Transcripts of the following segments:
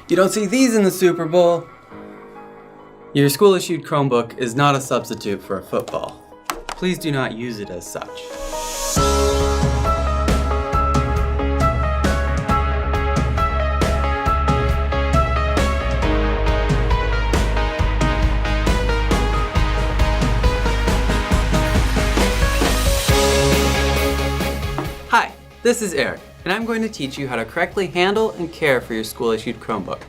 You don't see these in the Super Bowl. Your school-issued Chromebook is not a substitute for a football. Please do not use it as such. Hi, this is Eric, and I'm going to teach you how to correctly handle and care for your school-issued Chromebook.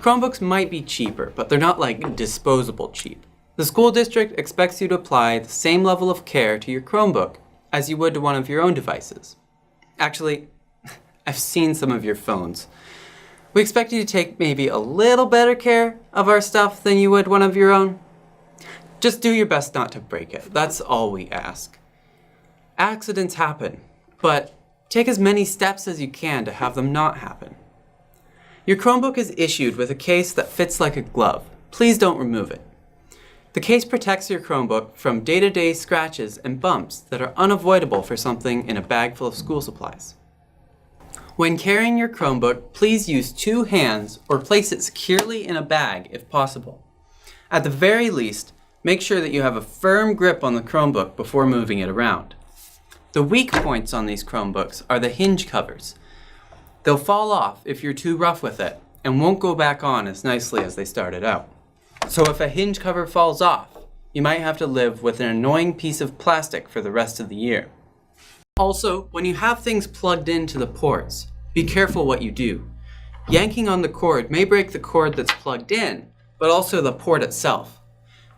Chromebooks might be cheaper, but they're not like disposable cheap. The school district expects you to apply the same level of care to your Chromebook as you would to one of your own devices. Actually, I've seen some of your phones. We expect you to take maybe a little better care of our stuff than you would one of your own. Just do your best not to break it. That's all we ask. Accidents happen, but take as many steps as you can to have them not happen. Your Chromebook is issued with a case that fits like a glove. Please don't remove it. The case protects your Chromebook from day-to-day scratches and bumps that are unavoidable for something in a bag full of school supplies. When carrying your Chromebook, please use two hands or place it securely in a bag if possible. At the very least, make sure that you have a firm grip on the Chromebook before moving it around. The weak points on these Chromebooks are the hinge covers. They'll fall off if you're too rough with it and won't go back on as nicely as they started out. So if a hinge cover falls off, you might have to live with an annoying piece of plastic for the rest of the year. Also, when you have things plugged into the ports, be careful what you do. Yanking on the cord may break the cord that's plugged in, but also the port itself.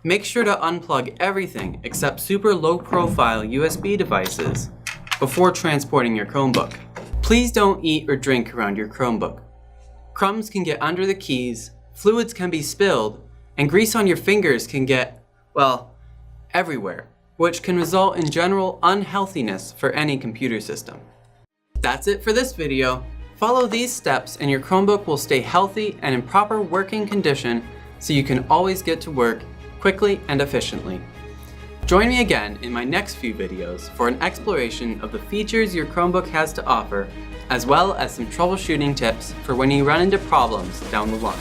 Make sure to unplug everything except super low-profile USB devices before transporting your Chromebook. Please don't eat or drink around your Chromebook. Crumbs can get under the keys, fluids can be spilled, and grease on your fingers can get, well, everywhere, which can result in general unhealthiness for any computer system. That's it for this video. Follow these steps and your Chromebook will stay healthy and in proper working condition so you can always get to work quickly and efficiently. Join me again in my next few videos for an exploration of the features your Chromebook has to offer, as well as some troubleshooting tips for when you run into problems down the line.